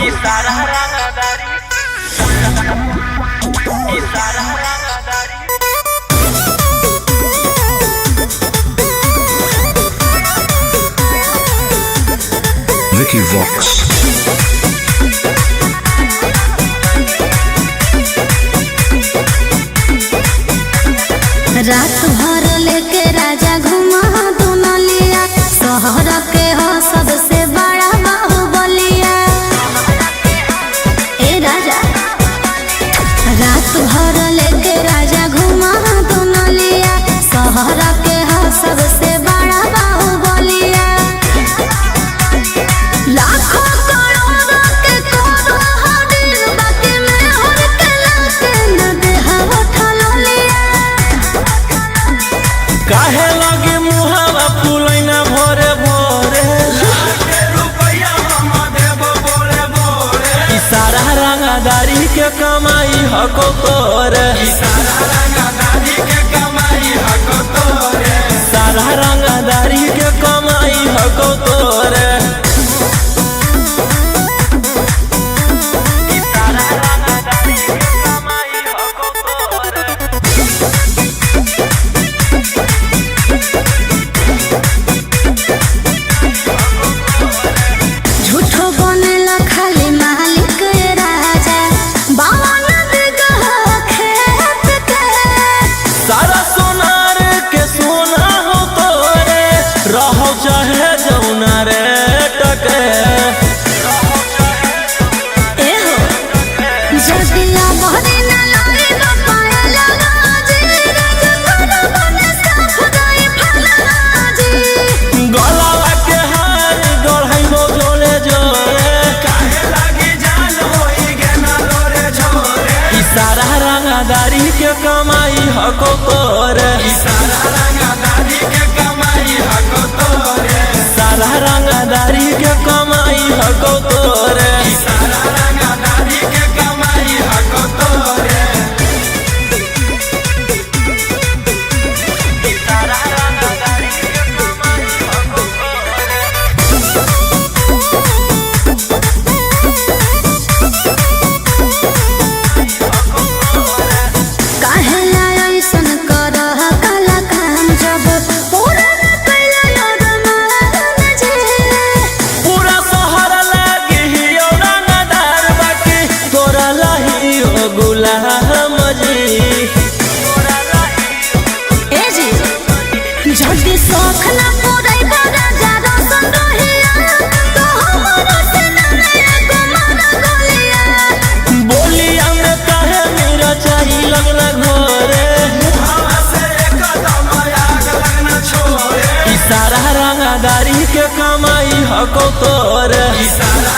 इशारा रंगदारी इशारा रंगदारी Vicky Vox. रात भर लेके राजा घुमा दुनलिया, शहर के हो सबसे बड़ा बाहुबलिया। ए राजा रात भर लेके राजा घुमा दुनलिया, शहर के हो सबसे बड़ा बाहुबलिया। लाखों करोड़ों के करो हदिल, बाकी में हर के लाके न देहा उठलिया। काहे लगे मुहावा फुलैना भोरे भोरे इशारा रंगदारी के कमाई हको तोरे सारा रंगदारी के कमाई हको तोरे झूठो बनेला खाली मालिक राजा, बावन बिगहा खेत के। सारा सोनार के सोना हो तोरे रहो चाहे जौना रे टके एहो जदिया बहरी न लागे तो पायला गाजी, राज कर बने साफ गई फलाजी। गलावा के हार गढ़ाइलो जोरे जोरे काहे लागी जान होई गेना लोरे झोरे इशारा रंगदारी के कमाई हको तोरे सारा रंगदारी के कमाई हको तोरे काहे लाया ऐसन करह काला काम, जब पूरा न कैला रमान जे। पूरा शहर लागे हियो रंगदार बाकी तोरा लाही हो गुलाम जी ए जी जल्दी शौख ना पूरे राजा रोशन रहिया, तो हमरो से ना एगो मारा गोलिया। बोलिया में काहे मेरा चाही लगना घोरे इशारा रंगदारी के कमाई हको तोरे सारा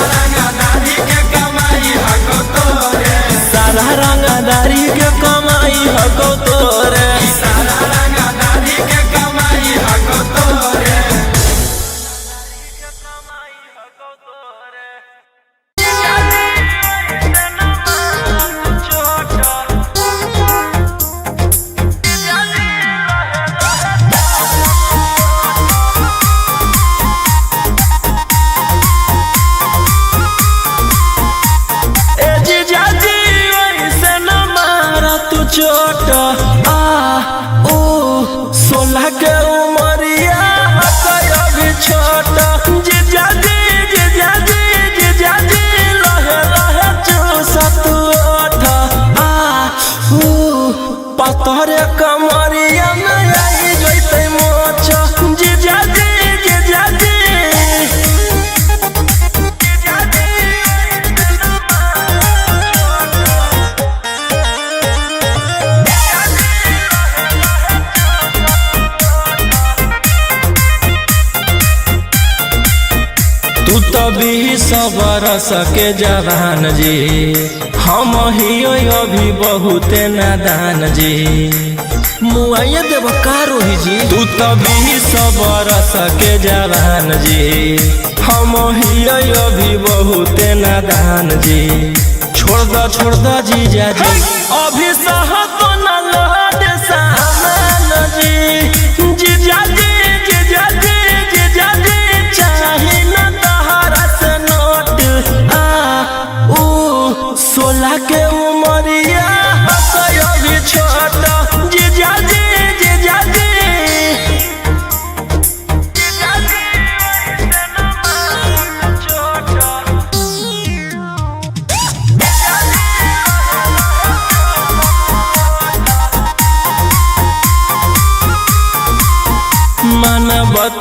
रंगदारी के कमाई हको तोरे ए जीजा जी ऐसे न मारा तू चोट आ ओ 16 के उमरिया हकयो भी छोट जीजा जी लहे लहे चूसत ओठ आ ओ पतरे कमरिया में आई जइते मोच जीजा जी तू तभी सबरस के जवान जी, हम हियो अभी बहुते नादान जी मुआइया देव कारो ही जी तू तभी सबरस के जवान जी, हम हियो अभी बहुते नादान जी छोड़ द जीजा जी अभी सहत न लहट सामान जी जीजा जी चाही न तहरा से नोट आ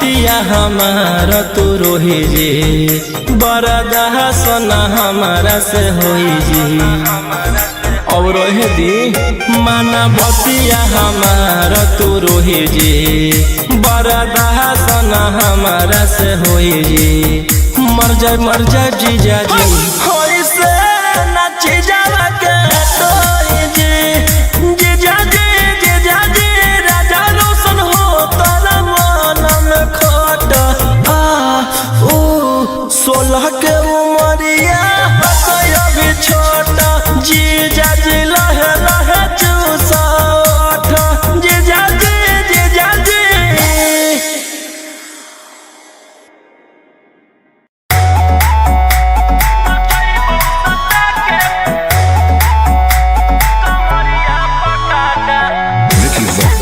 बतिया हमारा तू रोही जी, बरदाह सोना हमारा से होई जी। और रोहे दी माना बतिया हमारा तू रोही जी, बरदाह सोना हमारा से होई जी। मर जाए जीजा जी होई से नाची जावा के तोई जी। जीजा जी राजा रोशन हो तारा मन में खोट। आ ओ 16 के उमरिया अभी छोटा। जीजा जी लहे लहे चूसा जीजा जी। Vicky Vox.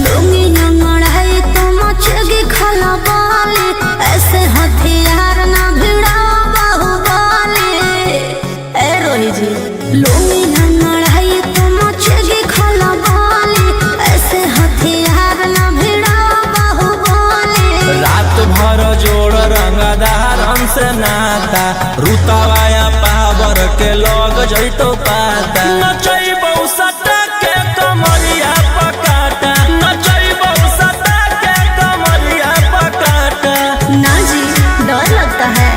लुंगी नंगड़ाई तो मचेगी खला बाली, ऐसे हथियार ना भिड़ा बाहुबली। ए रोही जी लुंगी नंगड़ाई तो मचेगी खला बाली, ऐसे हथियार ना भिड़ा बाहुबली। रात भर जोड़ रंगदार से नाता, रुतावाया पावर के लोग जैतो पाता। नचैबौ सटा के कमरिया पकाटा, नचैबौ सटा के कमरिया पकाटा। ना जी डर लगता है।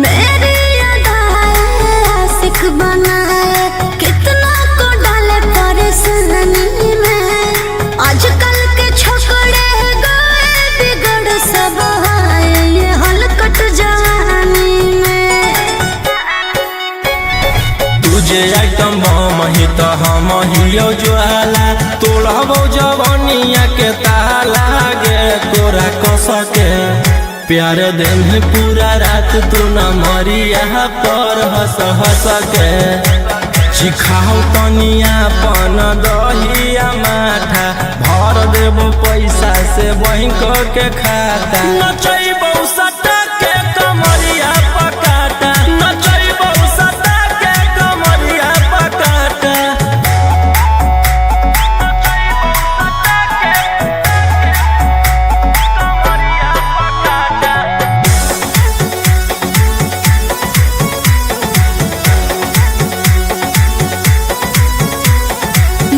मेरी अदाएं आशिक बनाए, कितना को डाले परेशानी में। आजकल के छोकरे गए बिगड़ सब है, ये हलकट जवानी में। तुझे आइटम बम ही तो हम हियो ज्वाला, तोड़बो जवानिया के ताला गे तोरा कसके। प्यार दिन पूरा रात तू न मरिया पर हंस के। सिखाओ तनिया पन दहिया माथा, भर देबो पैसा से बैंक के खाता। नचैबौ सटा के कमरिया पकाटा, नचैबौ सटा के कमरिया पकाटा।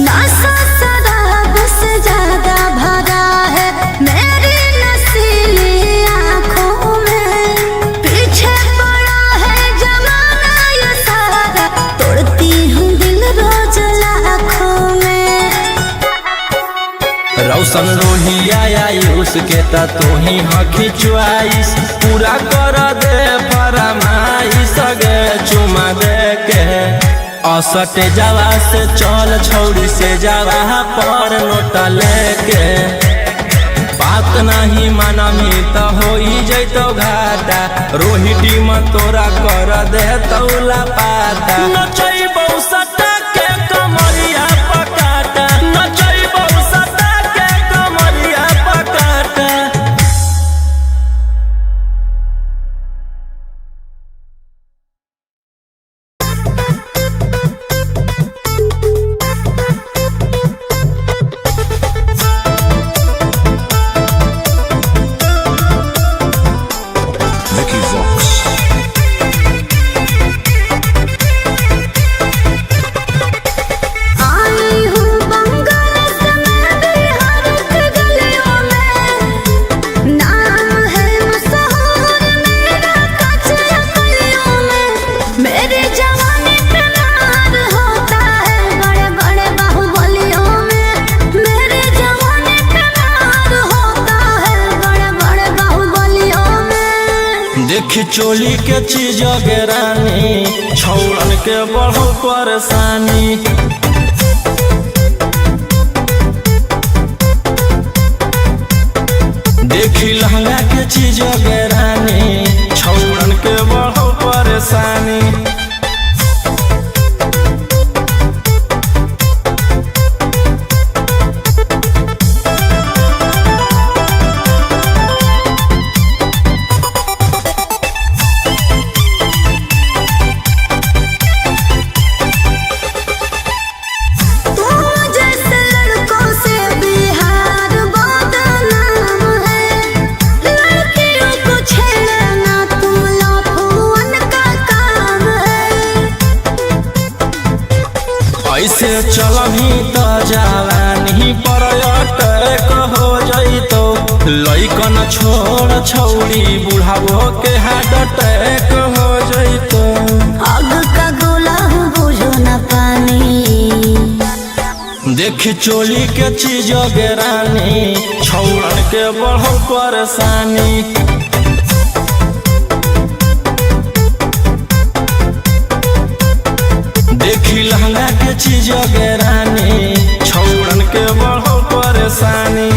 नशा शराब से ज्यादा भरा है मेरी नशीली आँखों में। पीछे पड़ा है जमाना ये सारा, तोड़ती हूँ दिल रोज लाखों में। रौशन रोहिया आयुष के ता तू ही हकी च्वाइस, पूरा कर दे फरमाइश गे चुमा दे के। असटे जावा से चल छौड़ी से जावा पर नोट लेके। बात नहीं मानमी तो होई जैतो घाटा, रोहिटी में तोरा कर दे तौला पाता। नचैबौ सटा के कमरिया पकाटा, नचैबौ सटा के कमरिया पकाटा। Vicky Vox. आई हूँ बंगाल से मैं बिहार के गलियों में। नाम है मशहूर मेरा कच्चे गलियों में। मेरी जवानी पे नार होता है बड़े बड़े बाहुबलियों में। मेरी जवानी पे नार होता है बड़े बड़े बाहुबलियों में। देखी चोली के चीज रानी, छौड़न के बढ़ो परेशानी। देखी लहंगा के चीज रानी, छौड़न के बढ़ो परेशानी। चलही तो जवानी पर अटक हो जइतो लइकन छोड़ छौड़ी बुढ़ावो के हार्ट अटैक हो जइतो आग का गोला बुझो न पानी देख चोली के चीज गेरानी छौड़न के बढ़ो परेशानी देखी लहंगा के चीज गेरानी छौड़न के बढ़ो परेशानी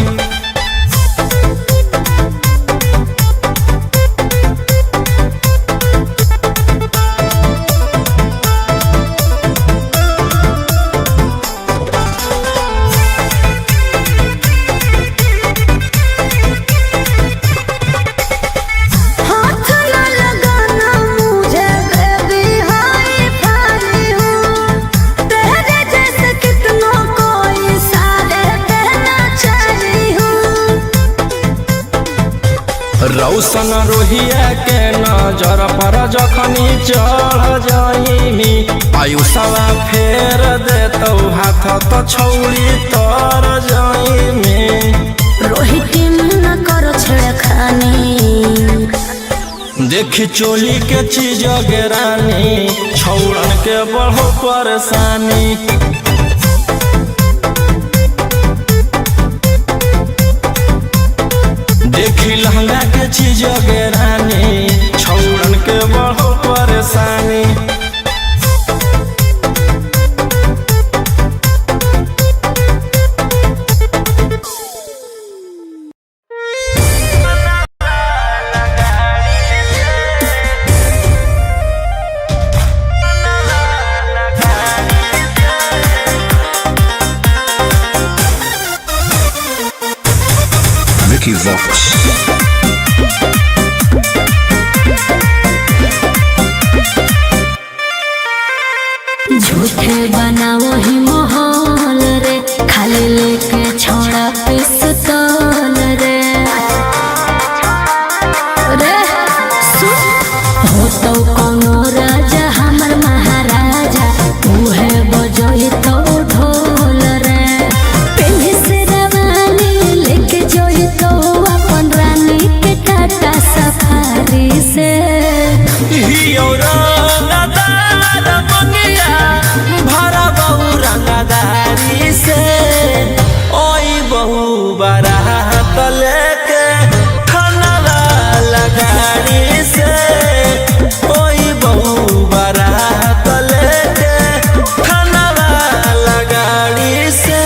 रौशन रोहिया के नजर पर जखनी चढ़ जाइमी आयुषवा फेर देतौ हाथ तो छौड़ी तर जाइमी रोहित न करो छेड़खानी देखी चोली के चीज गेरानी छौड़न के बढ़ो परेशानी देखी लहंगा के चीज गेरानी छौड़न के बढ़ो परेशानी Vicky Vox. झूठे बनाओ ही माहौल रे खाली लेके छोड़ा पिस्तौल रे रे सुन हो तो कोनो राजा हमर महाराजा उहे बजोई तो ढोल रे पहले से रवानी लेके जोई तो अपन रानी के टाटा सफारी से रंगदारी से ओई बहु बारात लेके खाना लगाड़ी से ओई बहु बारात लेके खाना लगाड़ी से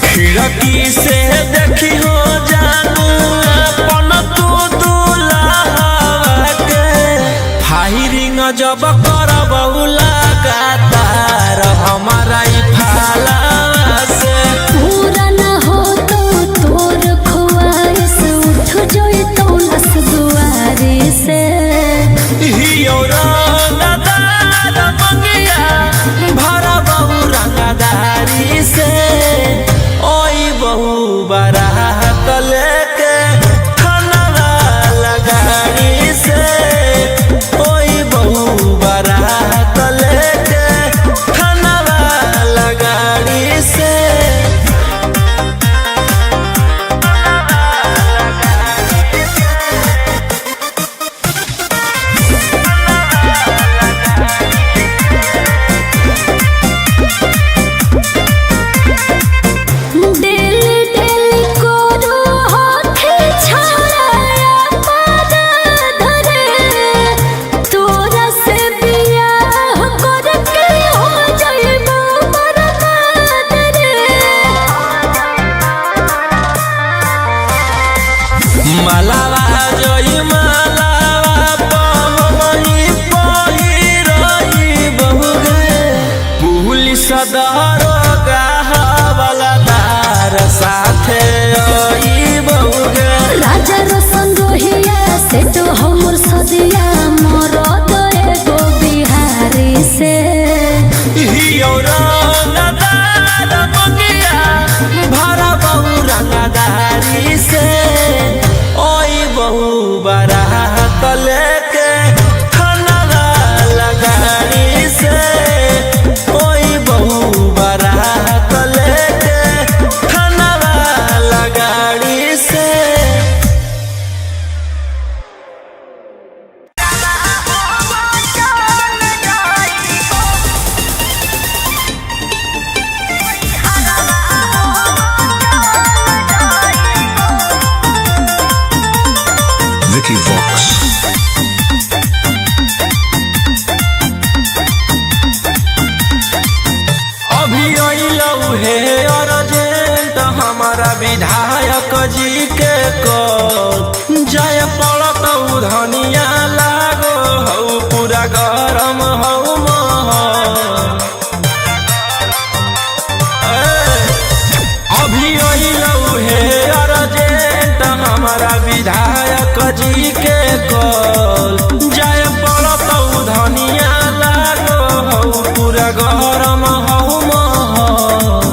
खिड़की से देखी हो जानू अपन तू दुल्हा के फायरिंग जब करब लगातार हमारा ई फाला से पूरा न हो तो तोर ख्वाहिश उठ जोई तो नस दुआरी से हियो रंगदार मंगिया भरा बहु रंगदारी से ओई बहु बारात लेके खाना लगाड़ी से ओई बहु बारात लेके खाना लगाड़ी से मलावा जोई मलावा पहमही यार साथे आई बहुगे राजा रोशन रोहिया से तो हमर सदिया मोर दए गो बिहारी से हियो रंगदार बगिया भरा बहु रंगदारी से ओई बहु बारात लेके खनगा लगारी से ओई बहु बारात लेके खनगा लगारी से Vicky Vox. अभी अइलौ हे अर्जेंट हमारा विधायक जी के कॉल जाय पड़तौ धनिया लागो हौ पूरा गरम हौ महल अभी अइलौ हे अर्जेंट हमारा विधायक जी के कॉल जाय पड़तौ धनिया लागो हौ पूरा गरम हौ महल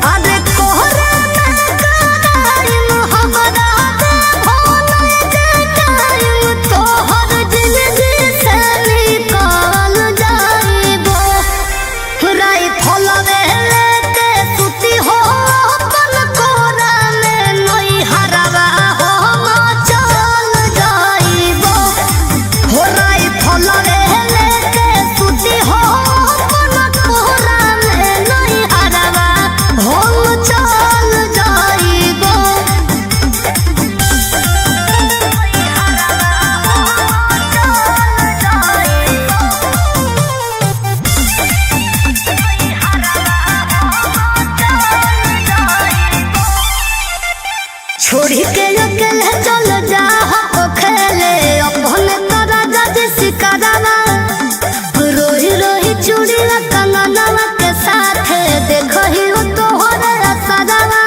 अरे कोहरा में कराइम हमरा दे भोले जे टाइम तोहर जिंदगी से निकाल जाइबो राई फलवे लेके सुती हो अपन कोरा में नई हरवा हो चल जाइबो हो राई फलवे लेके सुती हो अपन कोरा में नई हरवा हो चल जाइबो छोड़ी के अकेले चल जा हो खेले अपने तो राजा जी सिकरवा रोही रोही चूड़ी कंगनवा के साथ देखो ही हो तो हो रे सजवा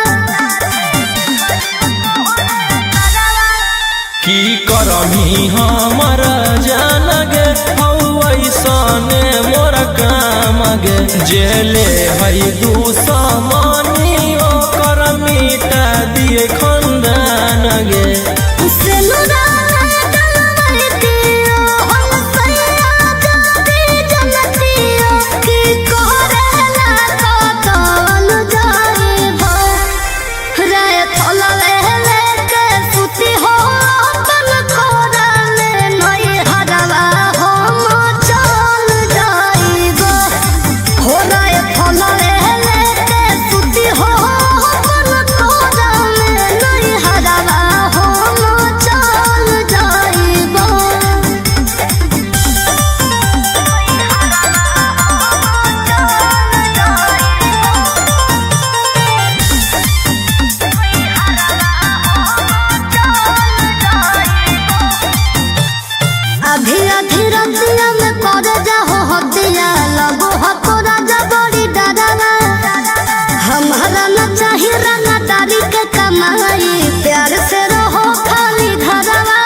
की करमी हमर जान गे हौ ऐसने मोर काम गे जेले है दुश्मनी ओकर मिटा दिए खंदान गे उसे नुरा डलवाई दियो हम सैया जाती जनतियो की करेला तो तल जाइबो रे फलवे लेके सुती हो अपन कोरा में नई हरवा हम चल जाइबो हो रे फलवे लेके सुती हो अपन कोरा में नई हरवा हम चल जाइबो अभी अधी रतिया में कर जाहो हतिया लगो हको राजा बड़ी डरावा हमारा न चाही रंगदारी के कमाई प्यार से रहो खाली घरवा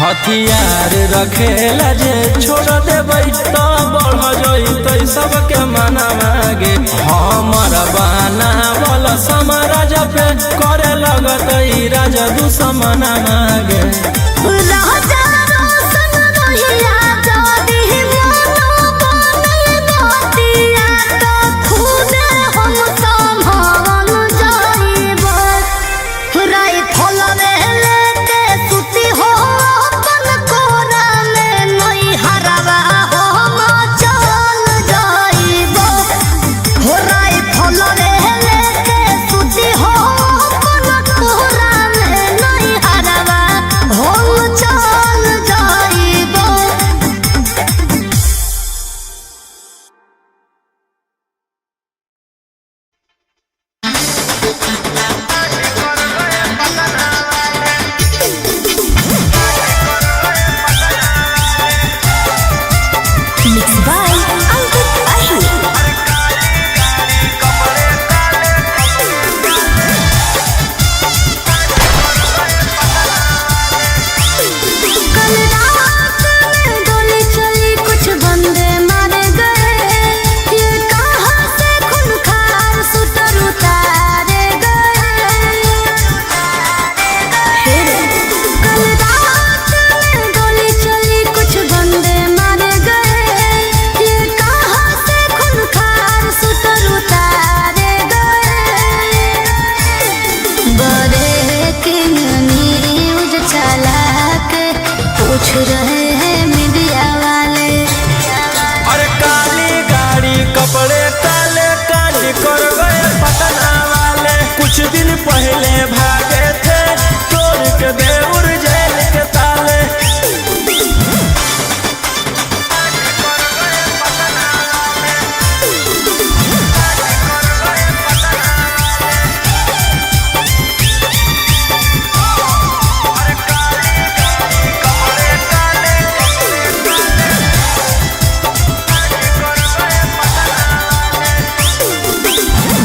हथियार रखेला जे छोड़ देबै तो बढ़ जइतै सबके मना मागे हमर बहाना बोल समाराज पे करे लगतै राजा दुश्मन मागे राजा रोशन रोहिया जादी मनो बने गोतिया तो खुदे हम संभाल जाइबो राई फलवे लेके सुती हो अपन कोरा में नई हरवा हम चल जाइबो हो राई फलवे लेके सुती हो अपन कोरा में नई हरवा हम रहे हैं मीडिया वाले। अरे काली गाड़ी कपड़े काले काली कर गए पटना वाले। कुछ दिन पहले भागे थे तोड़ के देउर जेल के ताले।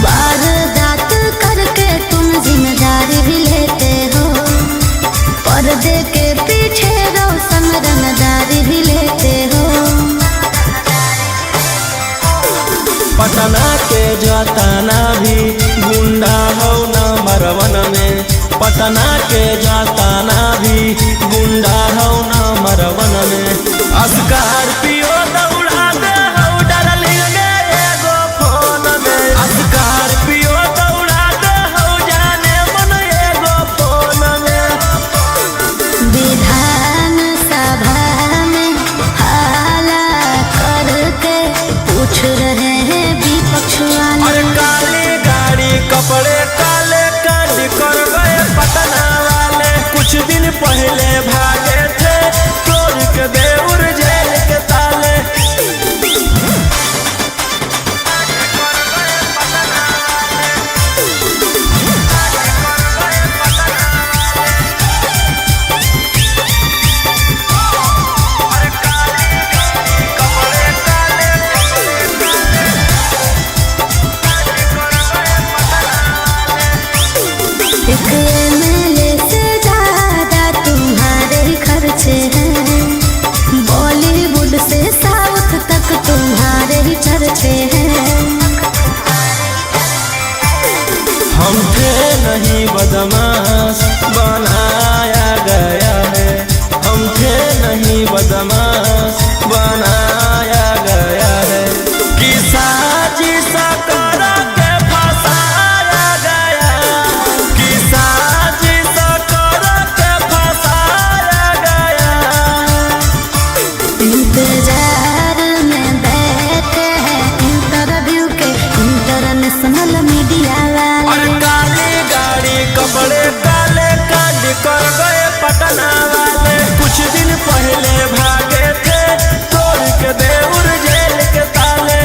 वारदात करके तुम जिम्मेदारी भी लेते हो, पर्दे के पीछे रोशन रंगदारी भी लेते हो। पटना के जाताना भी गुंडा हो नंबर 1 में। पटना के जाताना भी गुंडा हो नंबर 1 में। स्कॉर्पियो दौड़ा दे हो डार्लिंग गे एगो फोन में। स्कॉर्पियो दौड़ा दे हो जाने मन एगो फोन में। विधान सभा में हाला करके पूछ रहे हैं विपक्ष वाले। अरे काली गाड़ी कपड़े काले काली कर गए पटना वाले। कुछ दिन पहले भागे थे तोड़ के देउर जेल के ताले। एक MLA से ज्यादा तुम्हारे ही खर्चे हैं, बॉलीवुड से साउथ तक तुम्हारे ही चर्चे हैं। हम थे नहीं बदमाश बनाया गया है। हम थे नहीं बदमाश बनाया गया है। कि साजिश कर के फंसाया गया। कि साजिश कर के फंसाया गया। इंतजार में बैठे हैं इंटरव्यू के इंटरनेशनल मीडिया और वाले। काली गाड़ी कपड़े काले काली कर गए पटना वाले। कुछ दिन पहले भागे थे तोड़ के देउर जेल के ताले।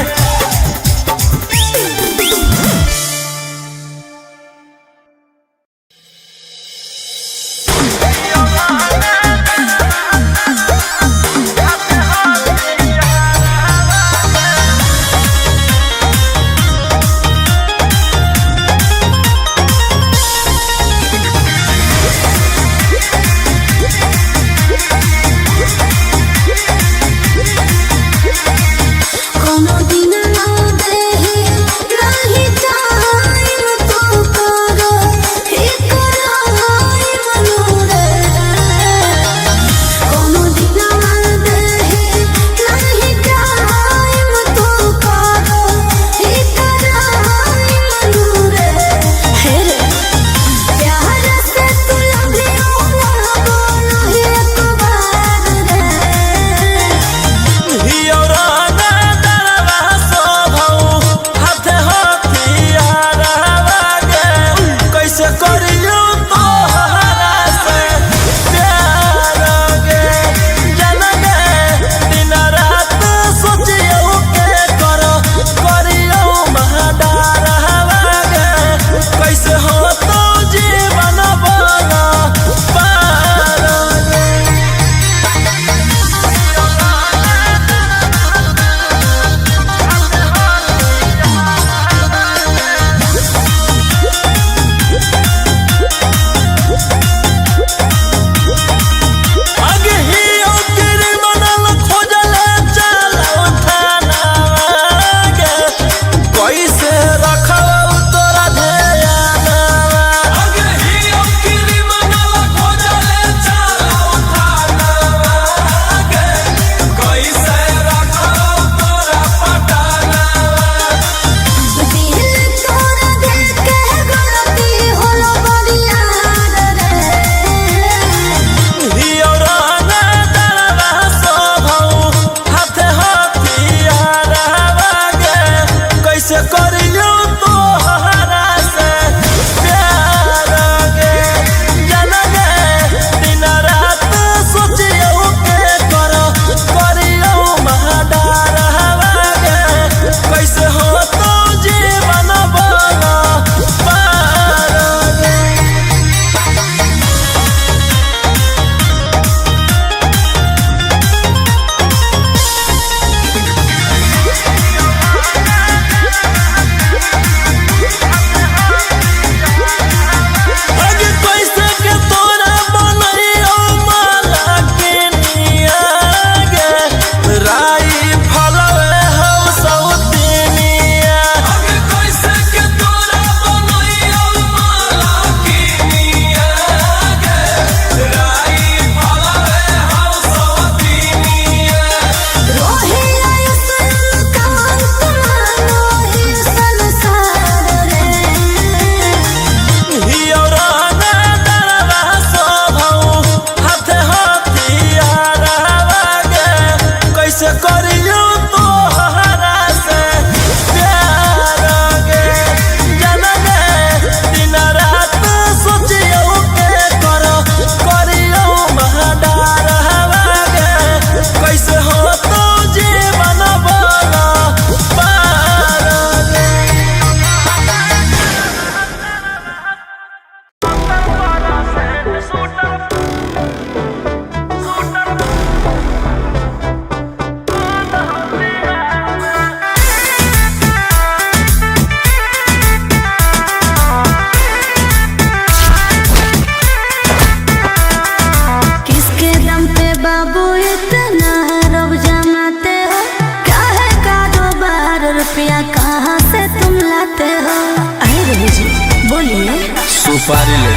सुपारी ले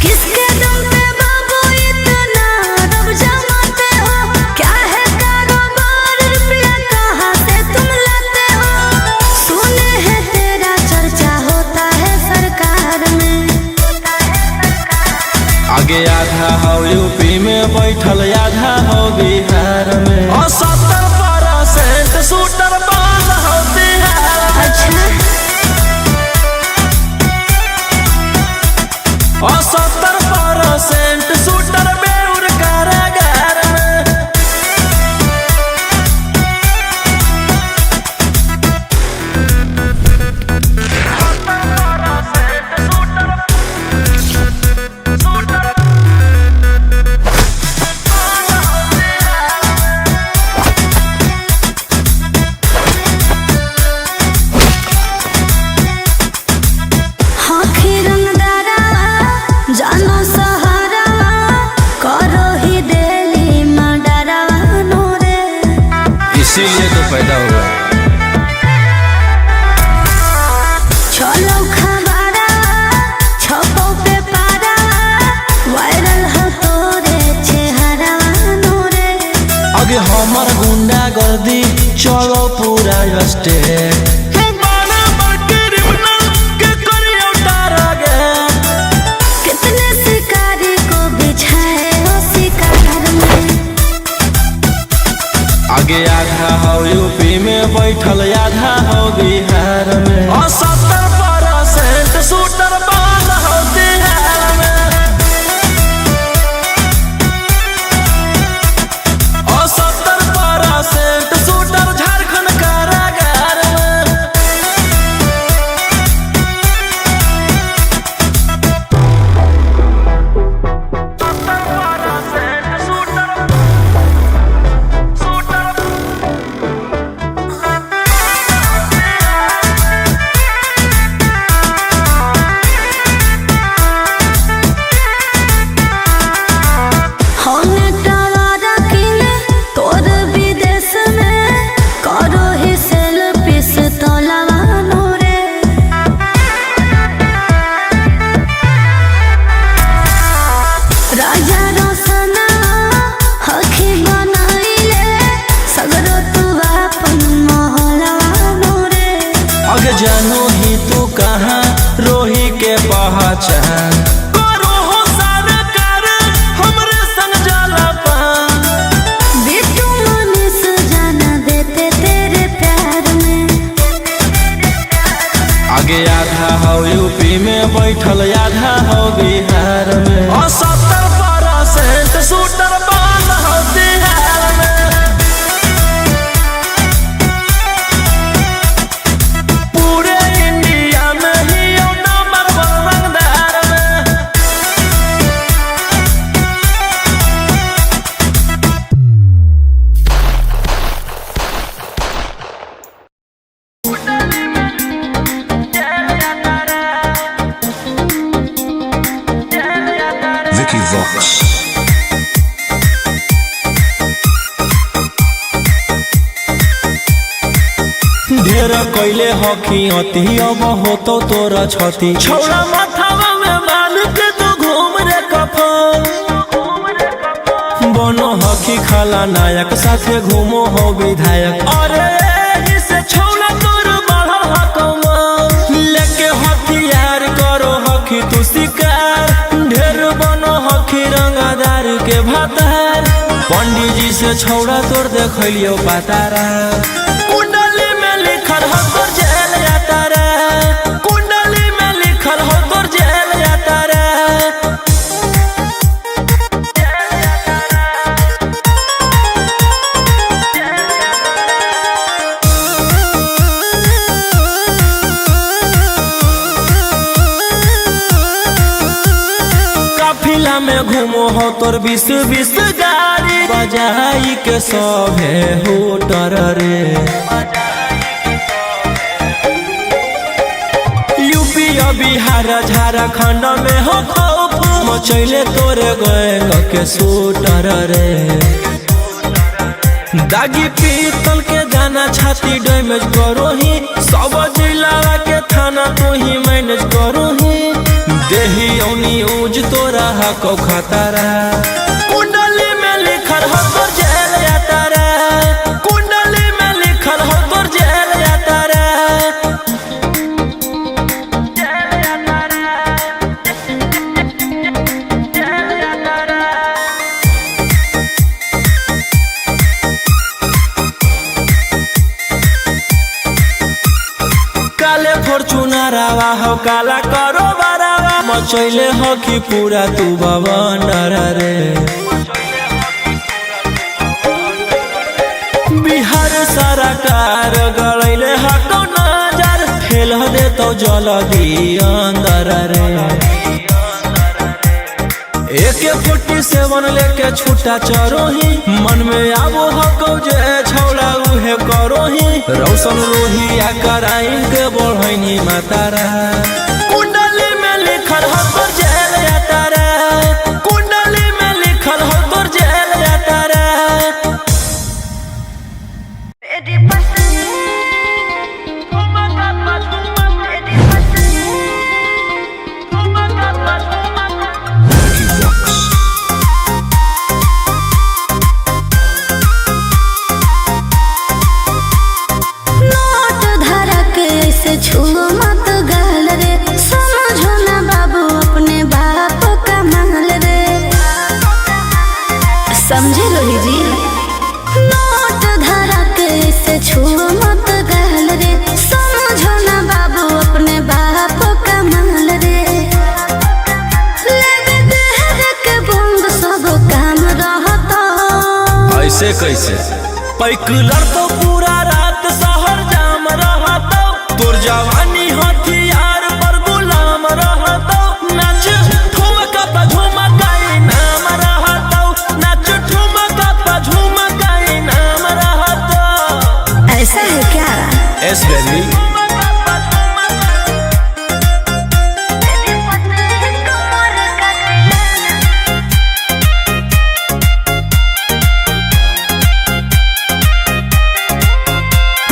किसके दम पे बाबू इतना रब जमाते हो? क्या है कारोबार, रुपया कहाँ से तुम लाते हो? सुने हैं तेरा चर्चा होता है सरकार में। आगे आधा हो यूपी में बैठल, आधा हो बिहार में। और 70% शूटर बाल हो बिहार में। अच्छा, और 70% शूटर बेउर कारागार में। आँखें रंगदारा, जानो सहारा, करो ही डेली मर्डरा नूरे। इसीलिए तो पैदा हुआ। चलो खबरा, छपो पे पारा, वायरल हो तोरे चेहरा नूरे। आगे हमर गुंडा गर्दी चलो पूरा स्टेट। कितने शिकारी को बिछाए हो शिकार में। आगे आधा हो यूपी में बैठल, आधा हो बिहार में। और 70% शूटर बाल हो बिहार में। और 70% शूटर झारखंड कारागार में। होने टवारा किले तोर विदेश में, करो ही सेल्फी से तोलावा नूरे। राजा रोशना हखी बनाइले, सगरो तू अपन मोहलवा नूरे। आगे जानू ही तू कहाँ रोही के पहचान। करो हो सरकार हमरे संग जाला पान। बिट्टू मनीष जाना देते तेरे प्यार में। आगे आधा हो यूपी में बैठल, आधा हो बिहार में। और 70% शूटर बाल हो बिहार में। पूरे इंडिया में ही नंबर 1 रंगदार में। Vicky Vox. ढेर कैले हकी अति अब होतो तोरा छती। छौड़ा माथावा में बाल के तो घूम रे कफन। बनो हकी खाला नायक साथे घूमो हो विधायक। अरे एही से छौड़ा तोर बढ़ल हकमा। लेके हथियार करो हकी तू शिकार। ढेर बनो हकी रंगदार के भातार। पंडित जी से छौड़ा तोर देखलियो पातारा। कुंडली में लिखल हो तोर जेल जाता रे। कुंडली में लिखल हो तोर जेल जाता रे। काफिला में घूमो हो तोर 20 गाड़ी। बजाई के सभे होटर रे। यूपी बिहार झारखंड में हो खौफ। मचैले तोरे गैंग के शूटर रे। दागी पीतल के जाना छाती डैमेज करो ही। सब जिला के थाना तो ही मैनेज करो ही। रोज तोरा हको खतरा कुंडली में लिखल हो तोर जेल यात्रा कुंडली में लिखल हो तोर जेल यात्रा काले फॉर्च्यूनरवा हो काला करो बारावा मचैले हो कि पूरा तू बवंडर रे बिहार सरकार गलैले हको नजर फेल दे तो जल्दी अंदर रे AK-47 लेके छूटा चरोही मन में आबो हको जे छौला उहे करोही रौशन रोहिया कराइन के बढ़ैनी मातारा कुंडली में लिखल हो तोर जेल यात्रा कुंडली में लिखल हो तोर जेल यात्रा Vicky Vox. नोट धरा के ऐसे छुओ मत गाल रे समझो ना बाबू अपने बाप का माल रे समझे रोही जी नोट धरा के ऐसे छुओ मत गाल रे समझो ना बाबू अपने बाप का माल रे लेके देहर के बंद सब काम रहता ऐसे कैसे पैकुलर तो पूरा रात शहर जाम रहता तोर जवानी हथियार पर गुलाम रहता नाच ठुमका पे झुमकाई नाम रहता नाच ठुमका पे झुमकाई नाम रहता ऐसा है क्या एस बेबी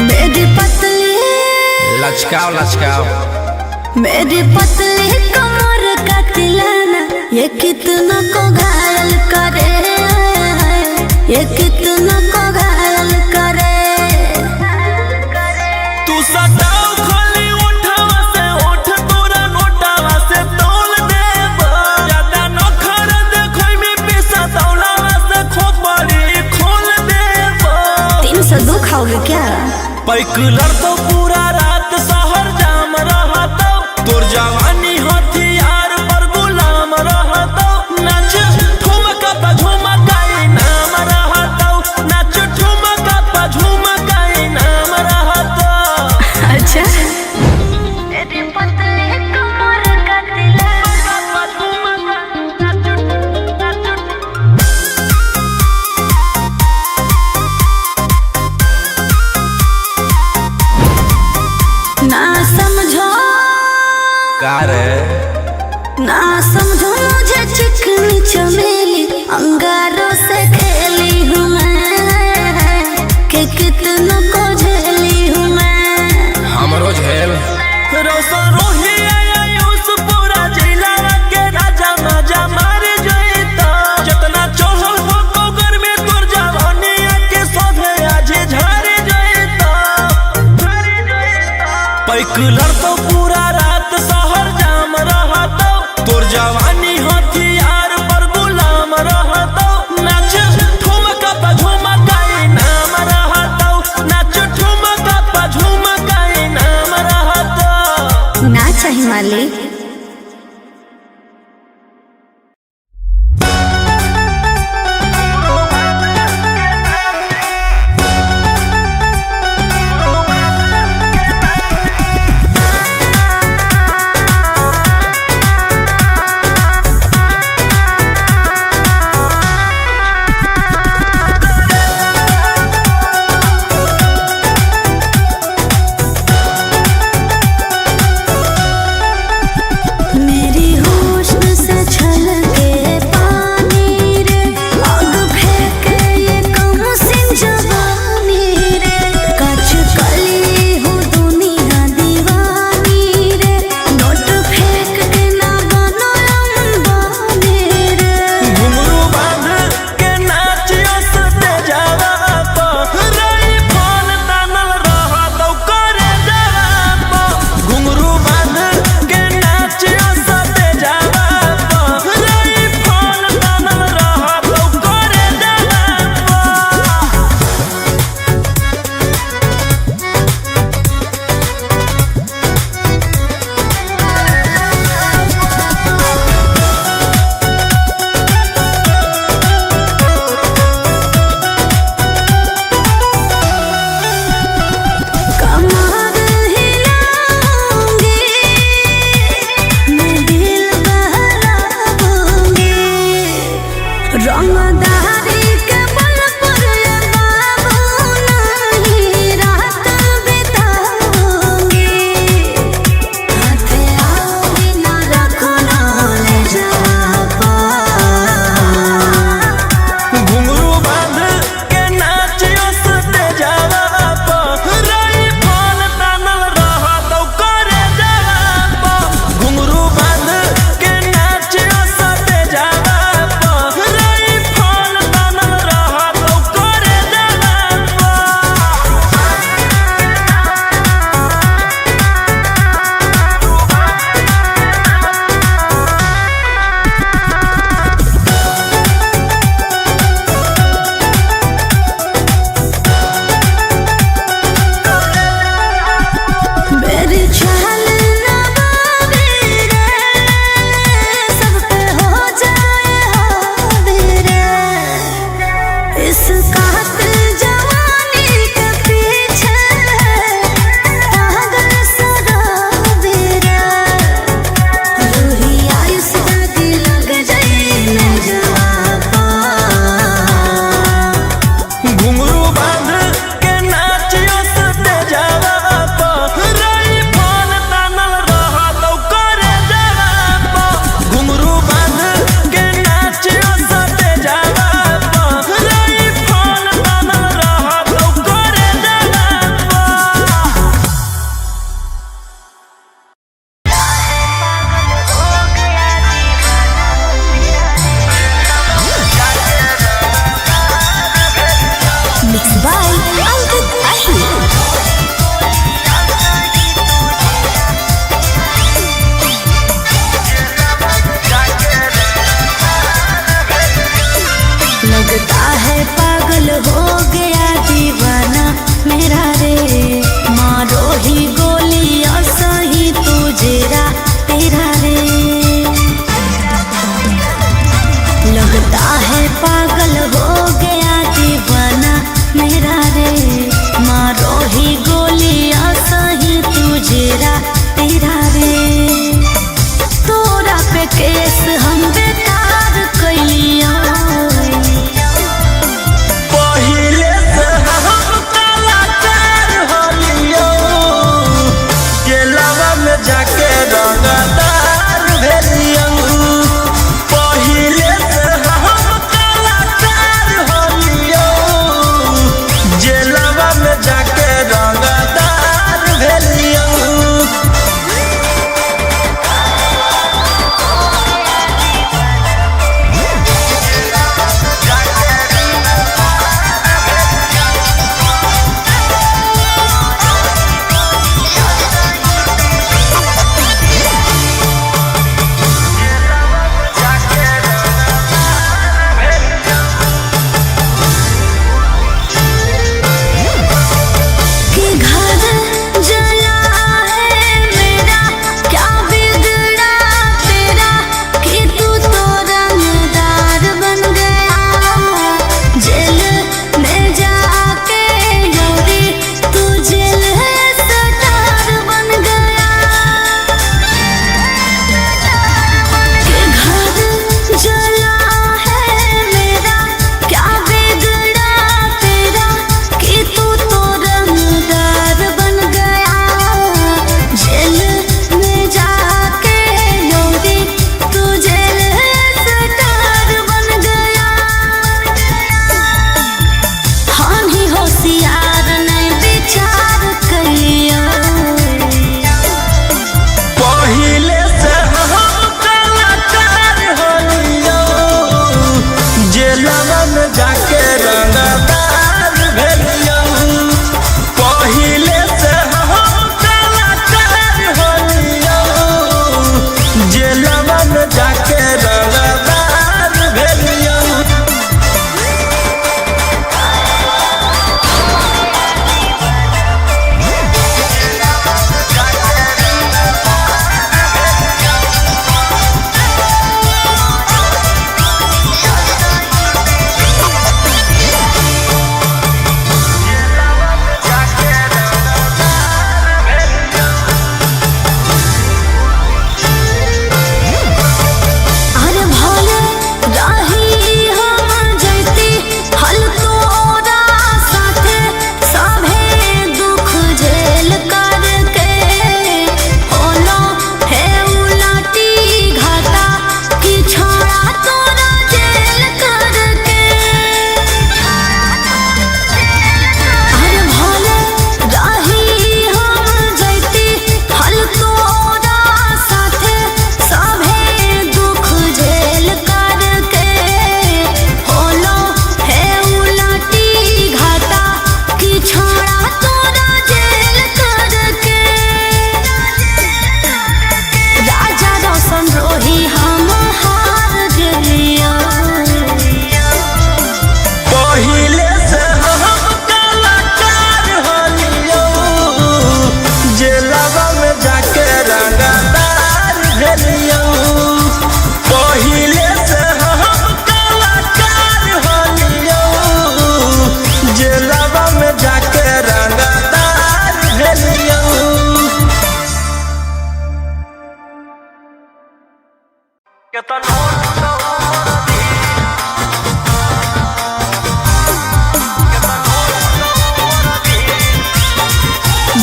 मेरी पतली लचकाओ लचकाओ मेरी पतली कमर का तिलाना ये कितना को घायल करे ये कितना को घायल करे तू सटाओ खाली उठावा से उठ तोरा नोटावा से तोल देब ज्यादा नखर देखोई में पैसा दौलावा से खोपड़ी खोल देब 302 खाओगे क्या पैकुलर तो पूरा रात शहर जाम रहता तोर जवानी हथियार पर गुलाम रहता नाच ठुमका पे झुमकाई नाम रहता नाच ठुमका पे झुमकाई नाम रहता अच्छा मेरी पतली कमर का ना समझो का रे ना समझो मुझे चिकनी चमेली अंगारों से खेली हूँ मैं कि कितना को झेली हूँ मैं हमरो झेल रोशन रोहिया आयुष पूरा जिला के राजा मजा मार जइता जितना चढ़ल हो कोगर में तोर जवानी के सोधे आज झर जइता पैकुलर तो पूरा रात शहर जाम रहता तोर जवानी हथियार पर गुलाम रहता नाच ठुमका पे झुमकाई नाम रहता नाच ठुमका पे झुमकाई नाम रहता ना चाहिए मालिक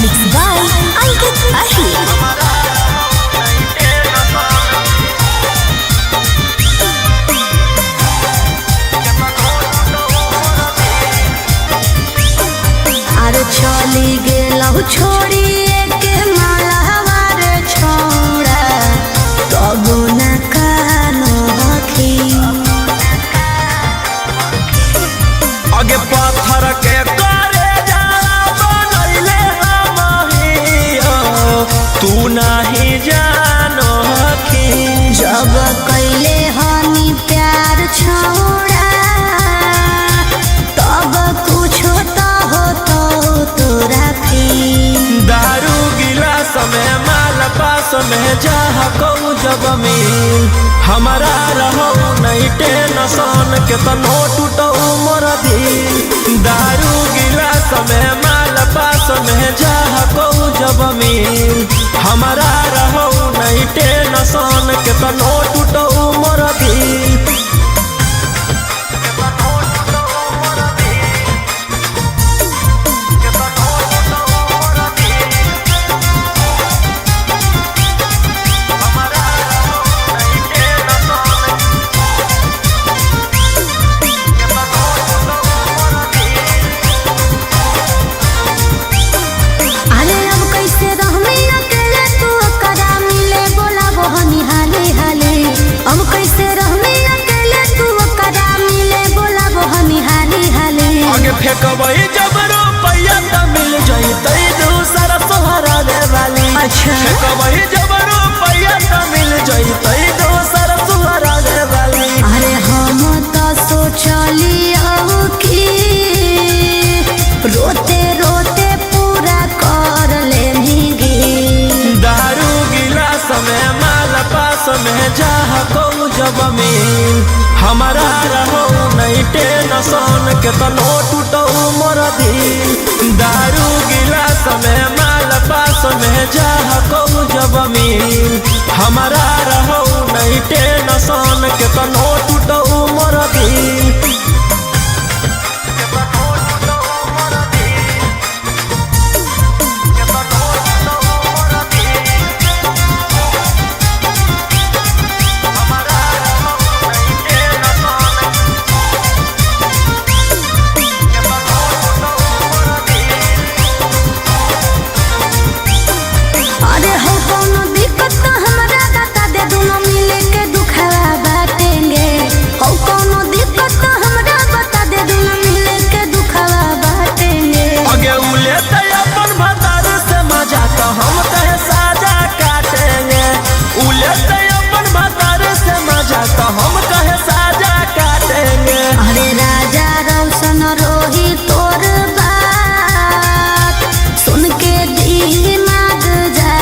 Mixed by Ankit Ahir. अरे चली गेलहु छोड़िए के मालावार छोड़ा तब न कानो हखी आगे पत्थर के करे बनैले हमहियो तू नहीं जानो हखी जब कैले हनी प्यार छोड़ा तब कुछो तो हो तो राखी दारू गिलास में माल पास में जाह को जब मिल हमारा रहो नहीं टेंशन के तनो टूटो मोर दिल दारू गिलास में माल पास में जाह को जब मिल हमारा रहो नहीं टेंशन के तनो टूटो मोर दिल फेंकबई जब रुपया त मिल जइतै दूसरा सोहरा दे वाली अच्छा फेंकबई जब रुपया त मिल जइतै दूसरा सोहरा दे वाली अरे हम तो सोचलियो कि रोते रोते पूरा कर लेंगे दारू गिलास में माल पास में जाह को जब मिल हमारा रहो नहीं टेंशन के तनो टूटो मोर दिल दारू गिलास में माल पास में जाह को जब मिल हमारा रहो नहीं टेंशन के तनो टूटो मोर दिल हम कहे साजा काटेंगे अरे राजा रोशन रोही तोर बात सुन के दिमाग जा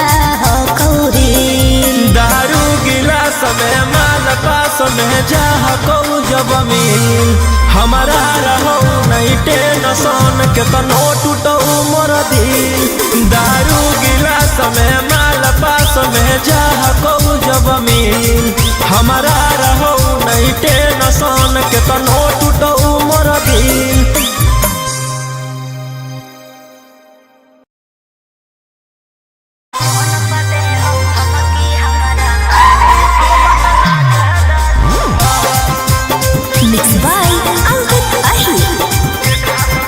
हो कौरी दारू गिलास में माल पास में जाह को जब मिल हमारा रहो नहीं टेंशन के तनो टूटो मोर दिल दारू गिलास में माल पास में जाह को जब मिल हमारा रहो नहीं टेंशन के तनो टूटो मोर दिल Mixed by Ankit Ahir.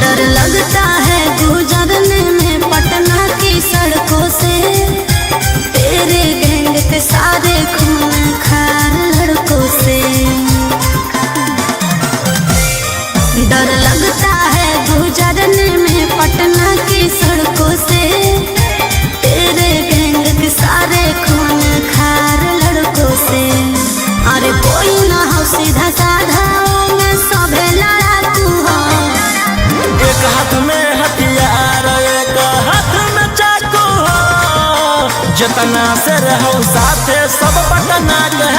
डर लगता है गुजरने में पटना की सड़कों से तेरे गैंग के सारे खून खार लड़कों से डर लगता है गुजरने में पटना की सड़कों से तेरे गैंग के सारे खून खार लड़कों से अरे कोई ना हो सीधा साधा में सभे लड़ाकू हो एक हाथ में हथियार एक हाथ में चाकू हो जितना से रहो साथे सब पटना के